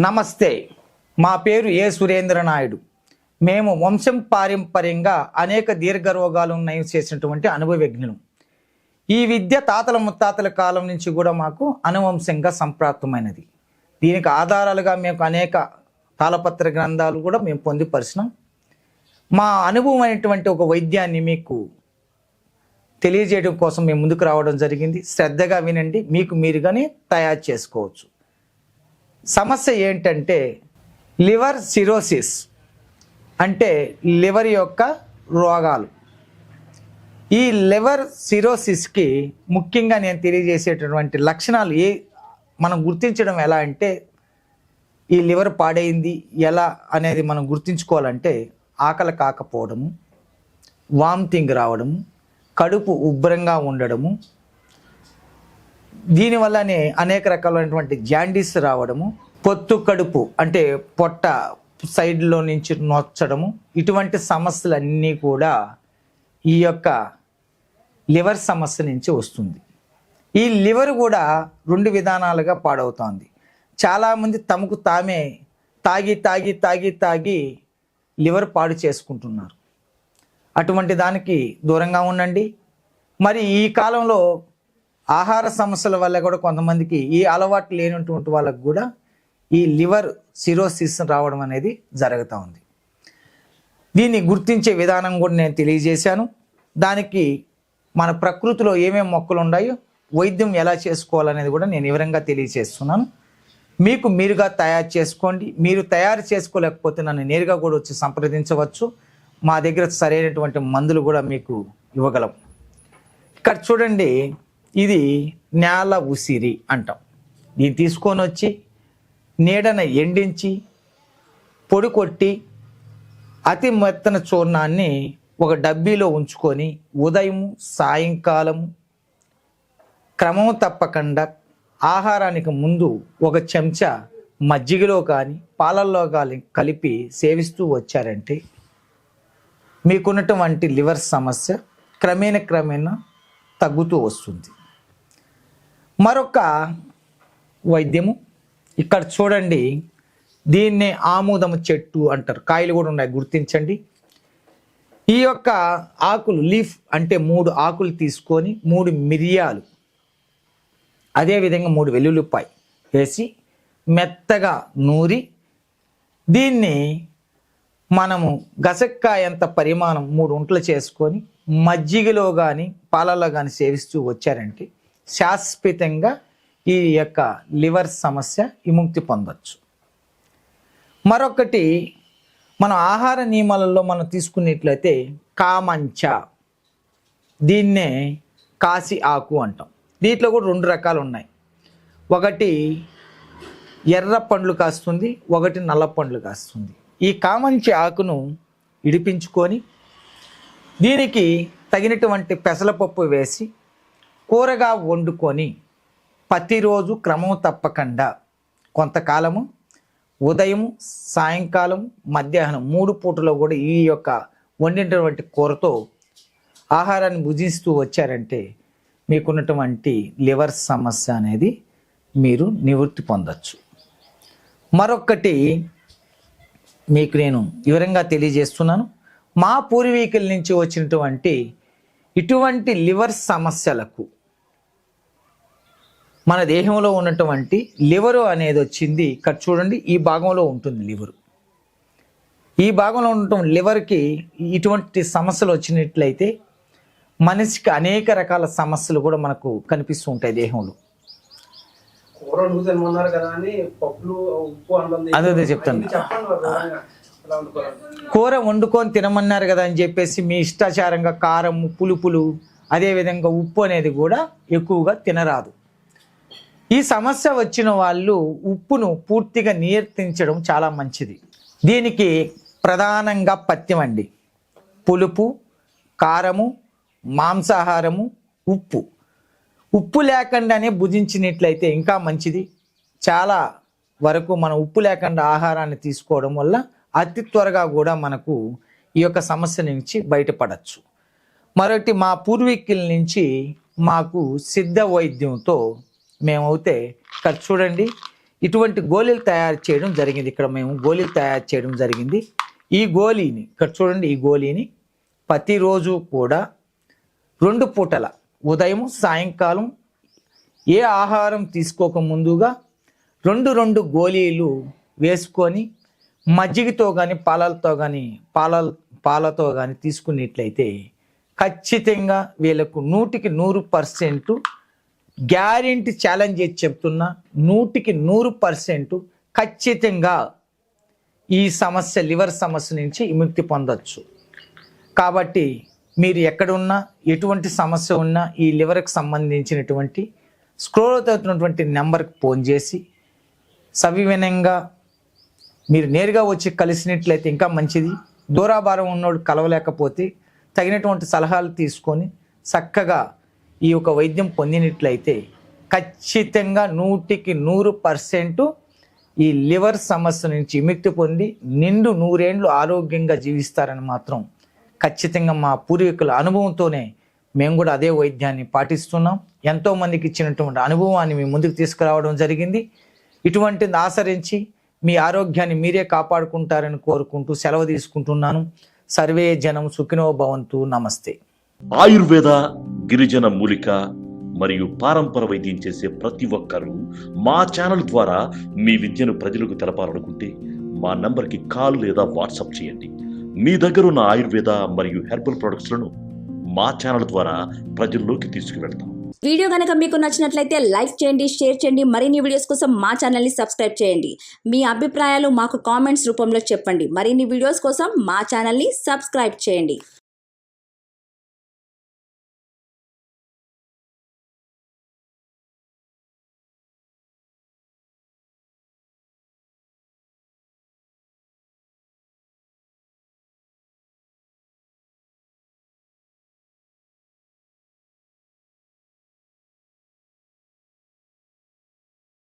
నమస్తే, మా పేరు ఏ సురేంద్ర నాయుడు. మేము వంశం పారంపర్యంగా అనేక దీర్ఘ రోగాలను నయం చేసినటువంటి అనుభవజ్ఞులు. ఈ విద్య తాతల ముత్తాతల కాలం నుంచి కూడా మాకు అనువంశంగా సంప్రాప్తమైనది. దీనికి ఆధారాలుగా మేము అనేక తాళపత్ర గ్రంథాలు కూడా మేము పొందుపరిచినాం. మా అనుభవం అయినటువంటి ఒక వైద్యాన్ని మీకు తెలియజేయడం కోసం మేము ముందుకు రావడం జరిగింది. శ్రద్ధగా వినండి, మీకు మీరుగానే తయారు చేసుకోవచ్చు. సమస్య ఏంటంటే లివర్ సిరోసిస్, అంటే లివర్ యొక్క రోగాలు. ఈ లివర్ సిరోసిస్కి ముఖ్యంగా నేను తెలియజేసేటటువంటి లక్షణాలు మనం గుర్తించడం ఎలా అంటే, ఈ లివర్ పాడైంది ఎలా అనేది మనం గుర్తించుకోవాలంటే ఆకలి కాకపోవడము, వామిటింగ్ రావడము, కడుపు ఉబ్బరంగా ఉండడము, దీనివల్లనే అనేక రకాలైనటువంటి జాండీస్ రావడము, పొత్తు కడుపు అంటే పొట్ట సైడ్లో నుంచి నొచ్చడము, ఇటువంటి సమస్యలన్నీ కూడా ఈ యొక్క లివర్ సమస్య నుంచి వస్తుంది. ఈ లివర్ కూడా రెండు విధానాలుగా పాడవుతోంది. చాలామంది తమకు తామే తాగి తాగి తాగి తాగి లివర్ పాడు చేసుకుంటున్నారు. అటువంటి దానికి దూరంగా ఉండండి. మరి ఈ కాలంలో ఆహార సమస్యల వల్ల కూడా కొంతమందికి ఈ అలవాటు లేనటువంటి వాళ్ళకు కూడా ఈ లివర్ సిరోసిస్ రావడం అనేది జరుగుతూ ఉంది. దీన్ని గుర్తించే విధానం కూడా నేను తెలియజేశాను. దానికి మన ప్రకృతిలో ఏమేమి మొక్కలు ఉన్నాయో, వైద్యం ఎలా చేసుకోవాలనేది కూడా నేను వివరంగా తెలియజేస్తున్నాను. మీకు మీరుగా తయారు చేసుకోండి. మీరు తయారు చేసుకోలేకపోతే నన్ను నేరుగా కూడా వచ్చి సంప్రదించవచ్చు. మా దగ్గర సరైనటువంటి మందులు కూడా మీకు ఇవ్వగలం. ఇక్కడ చూడండి, ఇది నేల ఉసిరి అంటాం. దీన్ని తీసుకొని వచ్చి నీడన ఎండించి పొడి కొట్టి అతి మెత్తన చూర్ణాన్ని ఒక డబ్బీలో ఉంచుకొని ఉదయం సాయంకాలం క్రమం తప్పకుండా ఆహారానికి ముందు ఒక చెంచా మజ్జిగలో కానీ పాలల్లో కానీ కలిపి సేవిస్తూ వచ్చారంటే మీకున్నటువంటి లివర్ సమస్య క్రమేణా తగ్గుతూ వస్తుంది. మరొక వైద్యము ఇక్కడ చూడండి, దీన్నే ఆముదము చెట్టు అంటారు. కాయలు కూడా ఉన్నాయి, గుర్తించండి. ఈ యొక్క ఆకులు, లీఫ్ అంటే 3 ఆకులు తీసుకొని 3 మిరియాలు, అదేవిధంగా 3 వెల్లుల్లిపాయ వేసి మెత్తగా నూరి దీన్ని మనము గసక్కాయంత పరిమాణం 3 ఉంటలు చేసుకొని మజ్జిగలో కానీ పాలల్లో కానీ సేవిస్తూ వచ్చారంటే శాశ్వతంగా ఈ యొక్క లివర్ సమస్య విముక్తి పొందవచ్చు. మరొకటి, మనం ఆహార నియమాలలో మనం తీసుకున్నట్లయితే కామంచ, దీన్నే కాసి ఆకు అంటాం. దీంట్లో కూడా 2 రకాలు ఉన్నాయి. ఒకటి ఎర్ర పండ్లు కాస్తుంది, ఒకటి నల్ల పండ్లు కాస్తుంది. ఈ కామంచి ఆకును ఇడిపించుకొని దీనికి తగినటువంటి పెసలపప్పు వేసి కూరగా వండుకొని ప్రతిరోజు క్రమం తప్పకుండా కొంతకాలము ఉదయం సాయంకాలం మధ్యాహ్నం 3 పూటలో కూడా ఈ యొక్క వండినటువంటి కూరతో ఆహారాన్ని భుజిస్తూ వచ్చారంటే మీకున్నటువంటి లివర్ సమస్య అనేది మీరు నివృత్తి పొందవచ్చు. మరొకటి మీకు నేను వివరంగా తెలియజేస్తున్నాను. మా పూర్వీకుల నుంచి వచ్చినటువంటి ఇటువంటి లివర్ సమస్యలకు మన దేహంలో ఉన్నటువంటి లివరు అనేది వచ్చింది. ఇక్కడ చూడండి, ఈ భాగంలో ఉంటుంది లివరు. ఈ భాగంలో ఉన్నటువంటి లివర్కి ఇటువంటి సమస్యలు వచ్చినట్లయితే మనిషికి అనేక రకాల సమస్యలు కూడా మనకు కనిపిస్తూ ఉంటాయి దేహంలో. అదే చెప్తాను. కూర వండుకొని తినమన్నారు కదా అని చెప్పేసి మీ ఇష్టాచారంగా కారం, పులుపులు, అదేవిధంగా ఉప్పు అనేది కూడా ఎక్కువగా తినరాదు. ఈ సమస్య వచ్చిన వాళ్ళు ఉప్పును పూర్తిగా నియంత్రించడం చాలా మంచిది. దీనికి ప్రధానంగా పథ్యం అండి. పులుపు, కారము, మాంసాహారము, ఉప్పు లేకుండానే భుజించినట్లయితే ఇంకా మంచిది. చాలా వరకు మనం ఉప్పు లేకుండా ఆహారాన్ని తీసుకోవడం వల్ల అతి త్వరగా కూడా మనకు ఈ యొక్క సమస్య నుంచి బయటపడచ్చు. మరొకటి, మా పూర్వీకుల నుంచి మాకు సిద్ధ వైద్యంతో మేమైతే ఇక్కడ చూడండి, ఇటువంటి గోళీలు తయారు చేయడం జరిగింది. ఇక్కడ మేము గోళీలు తయారు చేయడం జరిగింది. ఈ గోళీని ఇక్కడ చూడండి, ఈ గోళీని ప్రతిరోజు కూడా 2 పూటల ఉదయం సాయంకాలం ఏ ఆహారం తీసుకోక ముందుగా 2 గోళీలు వేసుకొని మజ్జిగతో కానీ పాలతో కానీ తీసుకున్నట్లయితే ఖచ్చితంగా వీళ్ళకు 100% గ్యారెంటీ ఛాలెంజ్ చేసి చెప్తున్నా, 100% ఖచ్చితంగా ఈ సమస్య లివర్ సమస్య నుంచి విముక్తి పొందొచ్చు. కాబట్టి మీరు ఎక్కడున్నా ఎటువంటి సమస్య ఉన్నా ఈ లివర్కి సంబంధించినటువంటి స్క్రోల్ అవుతున్నటువంటి నెంబర్కి ఫోన్ చేసి సవివనంగా మీరు నేరుగా వచ్చి కలిసినట్లయితే ఇంకా మంచిది. దూరాభారం ఉన్నోడు కలవలేకపోతే తగినటువంటి సలహాలు తీసుకొని చక్కగా ఈ యొక్క వైద్యం పొందినట్లయితే ఖచ్చితంగా 100% ఈ లివర్ సమస్య నుంచి విముక్తి పొంది నిండు 100 ఏళ్ళు ఆరోగ్యంగా జీవిస్తారని మాత్రం ఖచ్చితంగా మా పూర్వీకుల అనుభవంతోనే మేము కూడా అదే వైద్యాన్ని పాటిస్తున్నాం. ఎంతోమందికి ఇచ్చినటువంటి అనుభవాన్ని మీ ముందుకు తీసుకురావడం జరిగింది. ఇటువంటిది ఆచరించి మీ ఆరోగ్యాన్ని మీరే కాపాడుకుంటారని కోరుకుంటూ సెలవు తీసుకుంటున్నాను. సర్వే జనం సుఖినో భవంతు. నమస్తే. ఆయుర్వేద, గిరిజన మూలిక మరియు పారంపర వైద్యం చేసే ప్రతి ఒక్కరూ మా ఛానల్ ద్వారా మీ విద్యను ప్రజలకు తెలపాలనుకుంటే మా నంబర్కి కాల్ లేదా వాట్సాప్ చేయండి. మీ దగ్గర ఉన్న ఆయుర్వేద మరియు హెర్బల్ ప్రొడక్ట్స్లను మా ఛానల్ ద్వారా ప్రజల్లోకి తీసుకువెళ్తాం. వీడియో కనుక మీకు నచ్చినట్లయితే లైక్ చేయండి, షేర్ చేయండి. మరిన్ని వీడియోస్ కోసం మా ఛానల్ని సబ్స్క్రైబ్ చేయండి. మీ అభిప్రాయాలు మాకు కామెంట్స్ రూపంలో చెప్పండి. మరిన్ని వీడియోస్ కోసం మా ఛానల్ని సబ్స్క్రైబ్ చేయండి.